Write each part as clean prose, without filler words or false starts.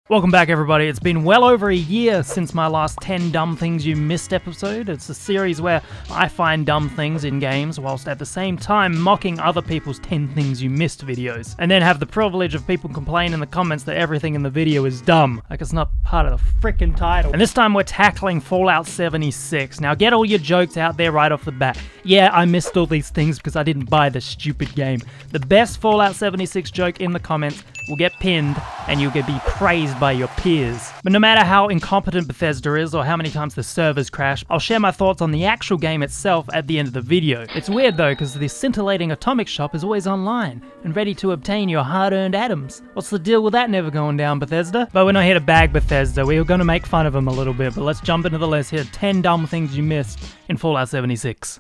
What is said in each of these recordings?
Welcome back, everybody. It's been well over a year since my last 10 Dumb Things You Missed episode. It's a series where I find dumb things in games whilst at the same time mocking other people's 10 Things You Missed videos, and then have the privilege of people complain in the comments that everything in the video is dumb, like it's not part of the frickin' title. And this time we're tackling Fallout 76. Now get all your jokes out there right off the bat. Yeah, I missed all these things because I didn't buy the stupid game. The best Fallout 76 joke in the comments will get pinned and you'll be praised by your peers. But no matter how incompetent Bethesda is or how many times the servers crash, I'll share my thoughts on the actual game itself at the end of the video. It's weird though, because the scintillating atomic shop is always online and ready to obtain your hard-earned atoms. What's the deal with that never going down, Bethesda? But we're not here to bag Bethesda, we were going to make fun of them a little bit, but let's jump into the list here. 10 dumb things you missed in Fallout 76.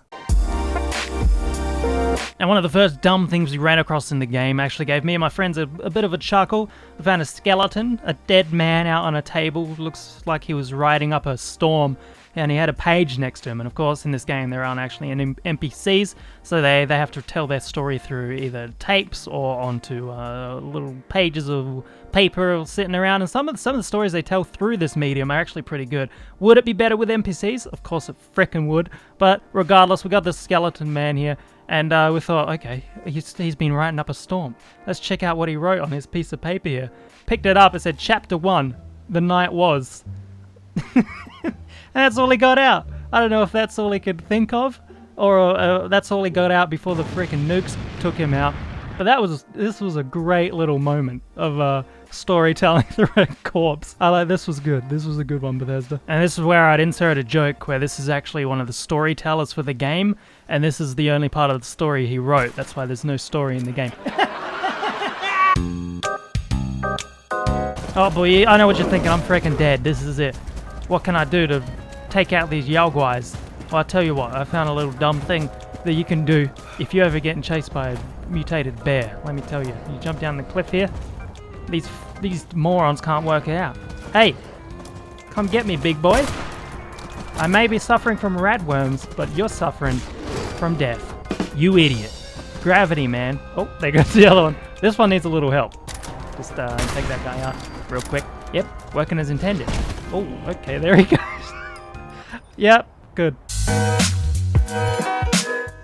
And one of the first dumb things we ran across in the game actually gave me and my friends a bit of a chuckle. We found a skeleton, a dead man out on a table. Looks like he was riding up a storm, and he had a page next to him. And of course, in this game, there aren't actually any NPCs, so they have to tell their story through either tapes or onto little pages of paper sitting around. And some of the stories they tell through this medium are actually pretty good. Would it be better with NPCs? Of course it frickin' would. But regardless, we got this skeleton man here. And we thought, okay, he's been writing up a storm. Let's check out what he wrote on his piece of paper here. Picked it up, it said, Chapter 1, The Night Was. And that's all he got out. I don't know if that's all he could think of, or that's all he got out before the freaking nukes took him out. But this was a great little moment of storytelling through a corpse. This was good. This was a good one, Bethesda. And this is where I'd insert a joke where this is actually one of the storytellers for the game, and this is the only part of the story he wrote. That's why there's no story in the game. Oh boy, I know what you're thinking. I'm freaking dead. This is it. What can I do to take out these Yao-guais? Well, I'll tell you what. I found a little dumb thing that you can do if you ever getting chased by a mutated bear. Let me tell you. You jump down the cliff here. These morons can't work it out. Hey, come get me, big boy. I may be suffering from radworms, but you're suffering from death. You idiot. Gravity, man. Oh, there goes the other one. This one needs a little help. Just take that guy out real quick. Yep, working as intended. Oh, okay, there he goes. Yep, good.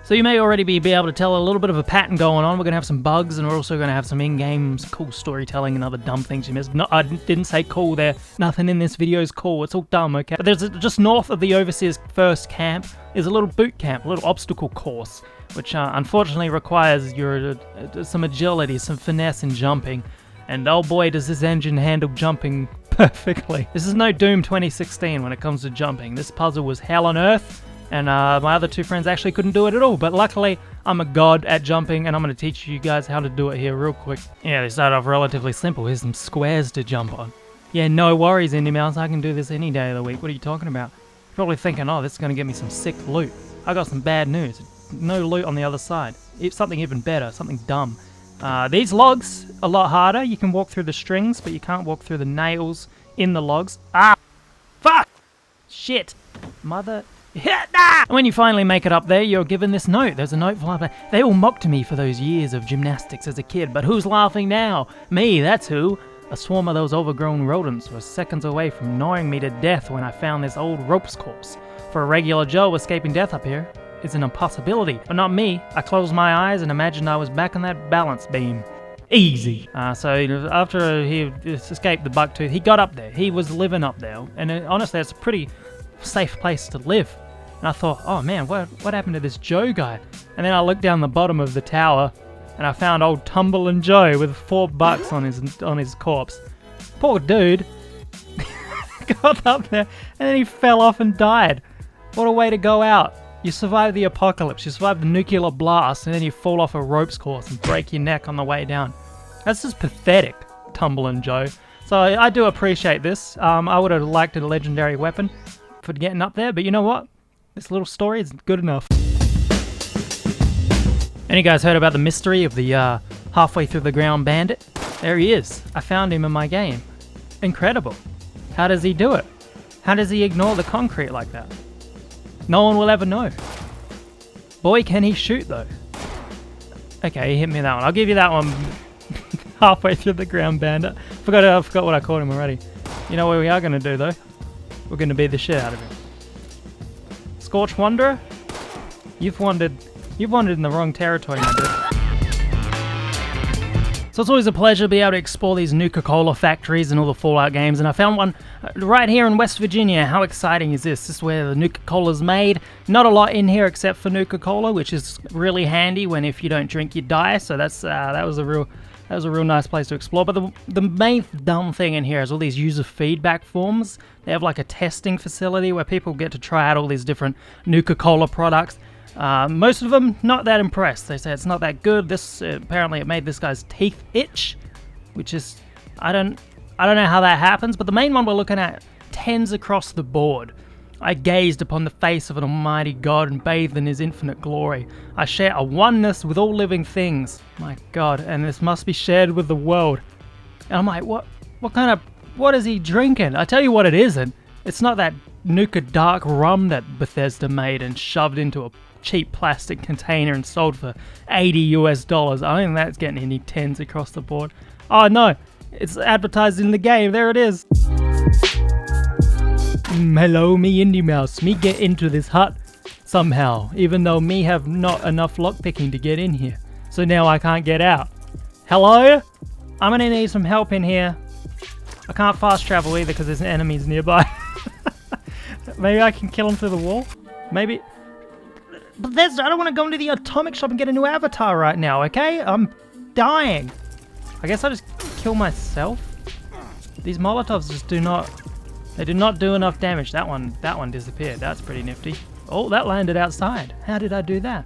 So you may already be able to tell a little bit of a pattern going on. We're going to have some bugs, and we're also going to have some in-game cool storytelling and other dumb things you missed. No, I didn't say cool there. Nothing in this video is cool. It's all dumb, okay? But there's just north of the Overseer's first camp is a little boot camp, a little obstacle course, which unfortunately requires your some agility, some finesse in jumping. And oh boy, does this engine handle jumping perfectly. This is no Doom 2016 when it comes to jumping. This puzzle was hell on earth. And my other two friends actually couldn't do it at all, but luckily I'm a god at jumping, and I'm going to teach you guys how to do it here real quick. Yeah, they start off relatively simple. Here's some squares to jump on. Yeah, no worries, Indy Mouse. I can do this any day of the week. What are you talking about? You're probably thinking, oh, this is going to get me some sick loot. I got some bad news. No loot on the other side. It's something even better, something dumb. These logs, a lot harder. You can walk through the strings, but you can't walk through the nails in the logs. Ah! Fuck! Shit! Mother... And when you finally make it up there, you're given this note. There's a note flying up. They all mocked me for those years of gymnastics as a kid, but who's laughing now? Me, that's who. A swarm of those overgrown rodents were seconds away from gnawing me to death when I found this old ropes corpse. For a regular Joe, escaping death up here is an impossibility. But not me. I closed my eyes and imagined I was back on that balance beam. Easy. So after he escaped the bucktooth, he got up there. He was living up there. And honestly, it's a pretty safe place to live. And I thought, oh man, what happened to this Joe guy? And then I looked down the bottom of the tower, and I found old Tumbling Joe with $4 on his corpse. Poor dude. Got up there, and then he fell off and died. What a way to go out. You survive the apocalypse, you survive the nuclear blast, and then you fall off a ropes course and break your neck on the way down. That's just pathetic, Tumbling Joe. So I do appreciate this. I would have liked a legendary weapon for getting up there, but you know what? This little story is good enough. Any guys heard about the mystery of the halfway through the ground bandit? There he is. I found him in my game. Incredible. How does he do it? How does he ignore the concrete like that? No one will ever know. Boy, can he shoot though. Okay, he hit me that one. I'll give you that one. Halfway through the ground bandit. I forgot what I called him already. You know what we are going to do though? We're going to beat the shit out of him. Scorch Wanderer? You've wandered in the wrong territory, my dude. So it's always a pleasure to be able to explore these Nuka Cola factories and all the Fallout games, and I found one right here in West Virginia. How exciting is this? This is where the Nuka Cola's made. Not a lot in here except for Nuka Cola, which is really handy when if you don't drink you die. So that's that was a real nice place to explore. But the main dumb thing in here is all these user feedback forms. They have like a testing facility where people get to try out all these different Nuka Cola products. Most of them not that impressed. They say it's not that good. This apparently it made this guy's teeth itch, which is I don't know how that happens. But the main one we're looking at, 10s across the board. I gazed upon the face of an almighty God and bathed in his infinite glory. I share a oneness with all living things. My God, and this must be shared with the world. And I'm like, what is he drinking? I tell you what it isn't. It's not that Nuka dark rum that Bethesda made and shoved into a cheap plastic container and sold for $80 US. I don't think that's getting any 10s across the board. Oh no, it's advertised in the game. There it is. Hello, me Indie Mouse. Me get into this hut somehow, even though me have not enough lockpicking to get in here. So now I can't get out. Hello? I'm gonna need some help in here. I can't fast travel either because there's enemies nearby. Maybe I can kill them through the wall? Maybe. But I don't want to go into the atomic shop and get a new avatar right now, okay? I'm dying. I guess I'll just kill myself. These Molotovs just do not do enough damage. That one disappeared. That's pretty nifty. Oh, that landed outside. How did I do that?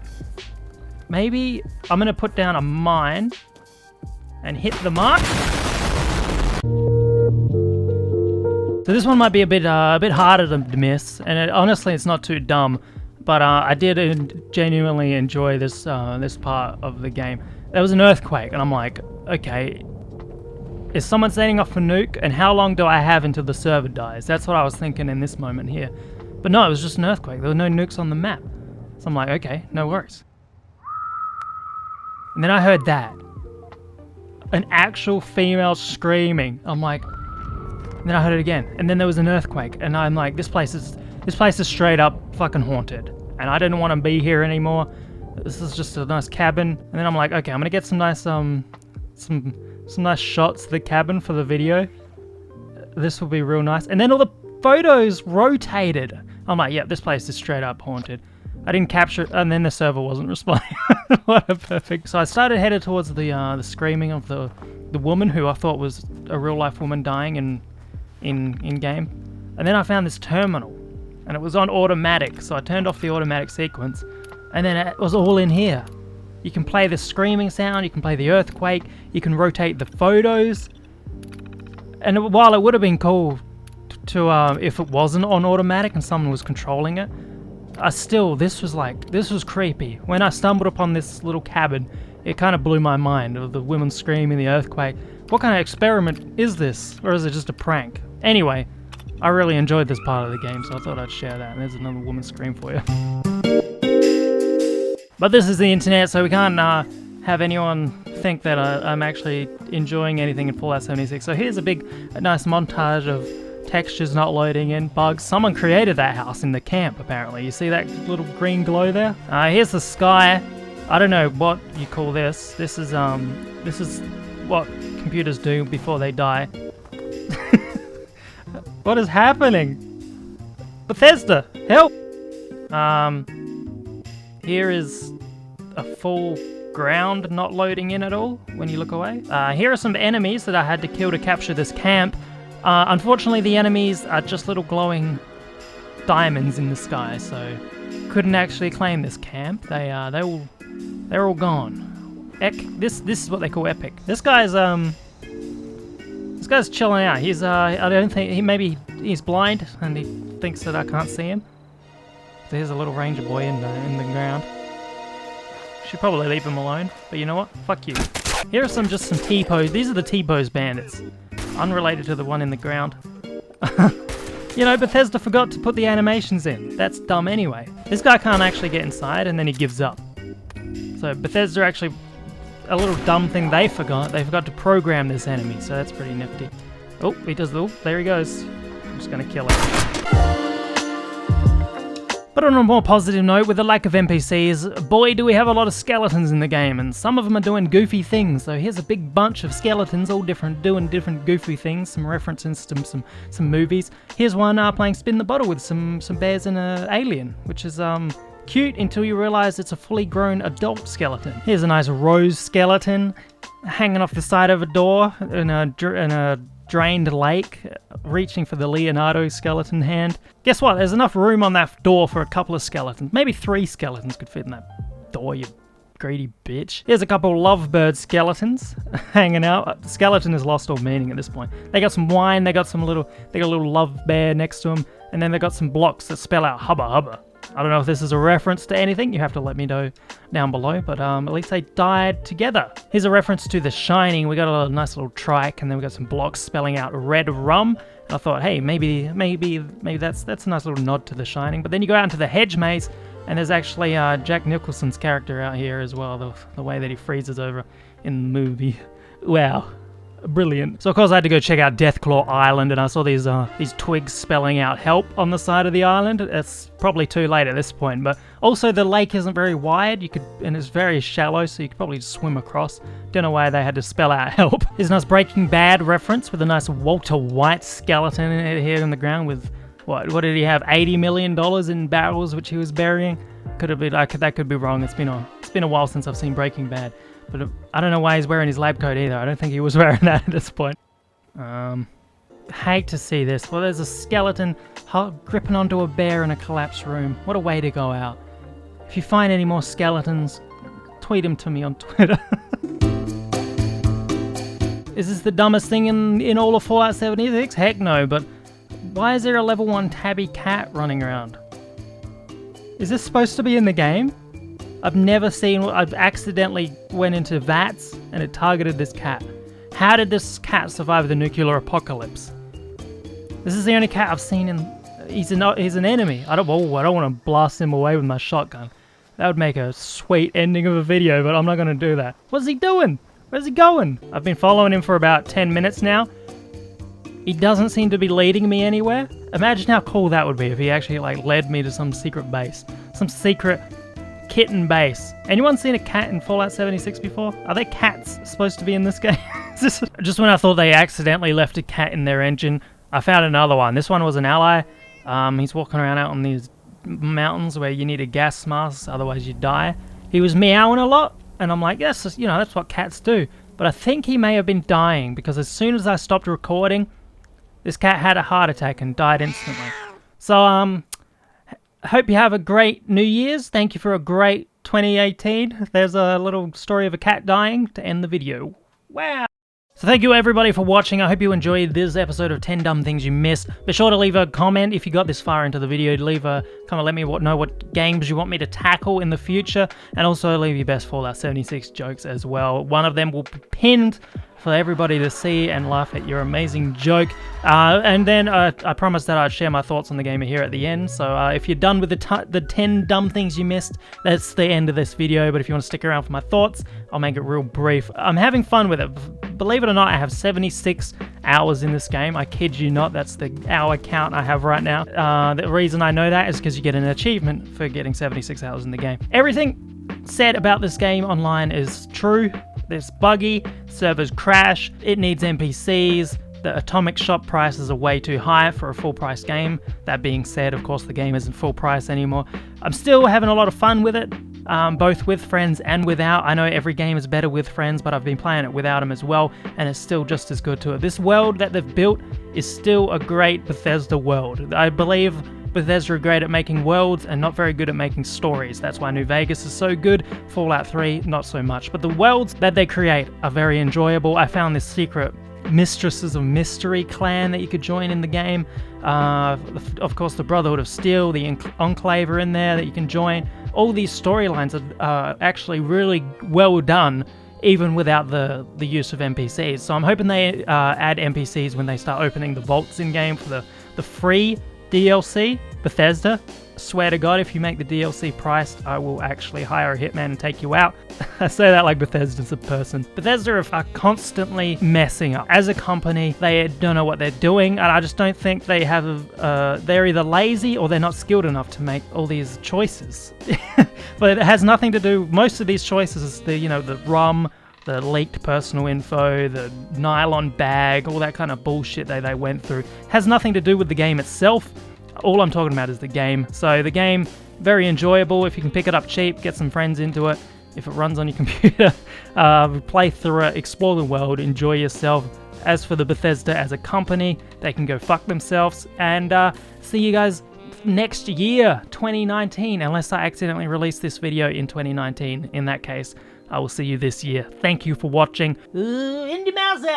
Maybe I'm gonna put down a mine and hit the mark. So this one might be a bit harder to miss, and honestly, it's not too dumb. But I did genuinely enjoy this this part of the game. There was an earthquake, and I'm like, okay, is someone setting off a nuke? And how long do I have until the server dies? That's what I was thinking in this moment here. But no, it was just an earthquake. There were no nukes on the map. So I'm like, okay, no worries. And then I heard that. An actual female screaming. I'm like, and then I heard it again. And then there was an earthquake, and I'm like, this place is straight up fucking haunted. And I didn't want to be here anymore. This is just a nice cabin. And then I'm like, okay, I'm gonna get some nice some nice shots of the cabin for the video. This will be real nice. And then all the photos rotated. I'm like, yeah, this place is straight up haunted. I didn't capture it, and then the server wasn't responding. What a perfect. So I started headed towards the screaming of the woman who I thought was a real life woman dying in game. And then I found this terminal. And it was on automatic, so I turned off the automatic sequence, and then it was all in here. You can play the screaming sound, you can play the earthquake, you can rotate the photos. And while it would have been cool to if it wasn't on automatic and someone was controlling it, this was creepy. When I stumbled upon this little cabin, it kind of blew my mind, of the women screaming, the earthquake. What kind of experiment is this, or is it just a prank? Anyway, I really enjoyed this part of the game, so I thought I'd share that. And there's another woman scream for you. But this is the internet, so we can't have anyone think that I'm actually enjoying anything in Fallout 76. So here's a nice montage of textures not loading in, bugs. Someone created that house in the camp, apparently. You see that little green glow there? Here's the sky. I don't know what you call this. This is what computers do before they die. What is happening? Bethesda, help! Here is a full ground not loading in at all when you look away. Here are some enemies that I had to kill to capture this camp. Unfortunately, the enemies are just little glowing diamonds in the sky, so couldn't actually claim this camp. They're all gone. This is what they call epic. This guy's chilling out. He's I don't think maybe he's blind and he thinks that I can't see him. So here's a little ranger boy in the ground. Should probably leave him alone, but you know what? Fuck you. Here are some T-pose. These are the T-pose bandits, unrelated to the one in the ground. You know, Bethesda forgot to put the animations in. That's dumb anyway. This guy can't actually get inside, and then he gives up. So Bethesda actually a little dumb thing they forgot. They forgot to program this enemy, so that's pretty nifty. Oh, he does the... Oh, there he goes. I'm just gonna kill him. But on a more positive note, with the lack of NPCs, boy do we have a lot of skeletons in the game, and some of them are doing goofy things. So here's a big bunch of skeletons, all doing different goofy things, some references to some movies. Here's one playing spin the bottle with some bears and an alien, which is cute until you realize it's a fully grown adult skeleton. Here's a nice rose skeleton hanging off the side of a door in a drained lake, reaching for the Leonardo skeleton hand. Guess what? There's enough room on that door for a couple of skeletons. Maybe 3 skeletons could fit in that door, you greedy bitch. Here's a couple of lovebird skeletons hanging out. The skeleton has lost all meaning at this point. They got some wine, they got a little love bear next to them, and then they got some blocks that spell out hubba hubba. I don't know if this is a reference to anything, you have to let me know down below, but at least they died together. Here's a reference to The Shining. We got a nice little trike, and then we got some blocks spelling out red rum. And I thought, hey, maybe that's a nice little nod to The Shining. But then you go out into the hedge maze, and there's actually Jack Nicholson's character out here as well, the way that he freezes over in the movie. Wow. Brilliant. So of course I had to go check out Deathclaw Island, and I saw these twigs spelling out help on the side of the island. It's probably too late at this point, but also the lake isn't very wide, and it's very shallow, so you could probably just swim across. Don't know why they had to spell out help. Here's a nice Breaking Bad reference with a nice Walter White skeleton here in the ground with, what did he have, $80 million in barrels which he was burying? Could have been, that could be wrong. It's been a while since I've seen Breaking Bad. But I don't know why he's wearing his lab coat either. I don't think he was wearing that at this point. Hate to see this. Well, there's a skeleton gripping onto a bear in a collapsed room. What a way to go out. If you find any more skeletons, tweet them to me on Twitter. Is this the dumbest thing in all of Fallout 76? Heck no, but why is there a level 1 tabby cat running around? Is this supposed to be in the game? I've accidentally went into VATS and it targeted this cat. How did this cat survive the nuclear apocalypse? This is the only cat I've seen he's an enemy. I don't want to blast him away with my shotgun. That would make a sweet ending of a video, but I'm not going to do that. What's he doing? Where's he going? I've been following him for about 10 minutes now. He doesn't seem to be leading me anywhere. Imagine how cool that would be if he actually led me to some secret base. Some secret kitten base. Anyone seen a cat in Fallout 76 before? Are there cats supposed to be in this game? Just when I thought they accidentally left a cat in their engine, I found another one. This one was an ally. He's walking around out on these mountains where you need a gas mask, otherwise you die. He was meowing a lot, and I'm like, yes, that's what cats do. But I think he may have been dying, because as soon as I stopped recording, this cat had a heart attack and died instantly. So, hope you have a great New Year's. Thank you for a great 2018. There's a little story of a cat dying to end the video. Wow. So thank you everybody for watching. I hope you enjoyed this episode of 10 Dumb Things You Missed. Be sure to leave a comment if you got this far into the video. Leave a comment, let me know what games you want me to tackle in the future. And also leave your best Fallout 76 jokes as well. One of them will be pinned for everybody to see and laugh at your amazing joke. And then I promised that I'd share my thoughts on the game here at the end. So if you're done with the 10 dumb things you missed, that's the end of this video. But if you want to stick around for my thoughts, I'll make it real brief. I'm having fun with it. Believe it or not, I have 76 hours in this game. I kid you not, that's the hour count I have right now. The reason I know that is because you get an achievement for getting 76 hours in the game. Everything said about this game online is true. It's buggy, servers crash, it needs NPCs, the atomic shop prices are way too high for a full price game. That being said, of course the game isn't full price anymore. I'm still having a lot of fun with it, both with friends and without. I know every game is better with friends, but I've been playing it without them as well, and it's still just as good to it. This world that they've built is still a great Bethesda world. I believe Bethesda are great at making worlds and not very good at making stories. That's why New Vegas is so good, Fallout 3 not so much. But the worlds that they create are very enjoyable. I found this secret Mistresses of Mystery clan that you could join in the game. Of course the Brotherhood of Steel, the Enclave are in there that you can join. All these storylines are actually really well done, even without the use of NPCs. So I'm hoping they add NPCs when they start opening the vaults in game for the free DLC. Bethesda, swear to God, if you make the DLC priced, I will actually hire a hitman and take you out. I say that like Bethesda's a person. Bethesda are constantly messing up. As a company, they don't know what they're doing, and I just don't think they have, they're either lazy or they're not skilled enough to make all these choices. But it has nothing to do, most of these choices is the, the rum, the leaked personal info, the nylon bag, all that kind of bullshit they went through. Has nothing to do with the game itself. All I'm talking about is the game. So the game, very enjoyable. If you can pick it up cheap, get some friends into it. If it runs on your computer, play through it, explore the world, enjoy yourself. As for the Bethesda as a company, they can go fuck themselves. And see you guys next year, 2019, unless I accidentally release this video in 2019. In that case, I will see you this year. Thank you for watching. In the mouse out.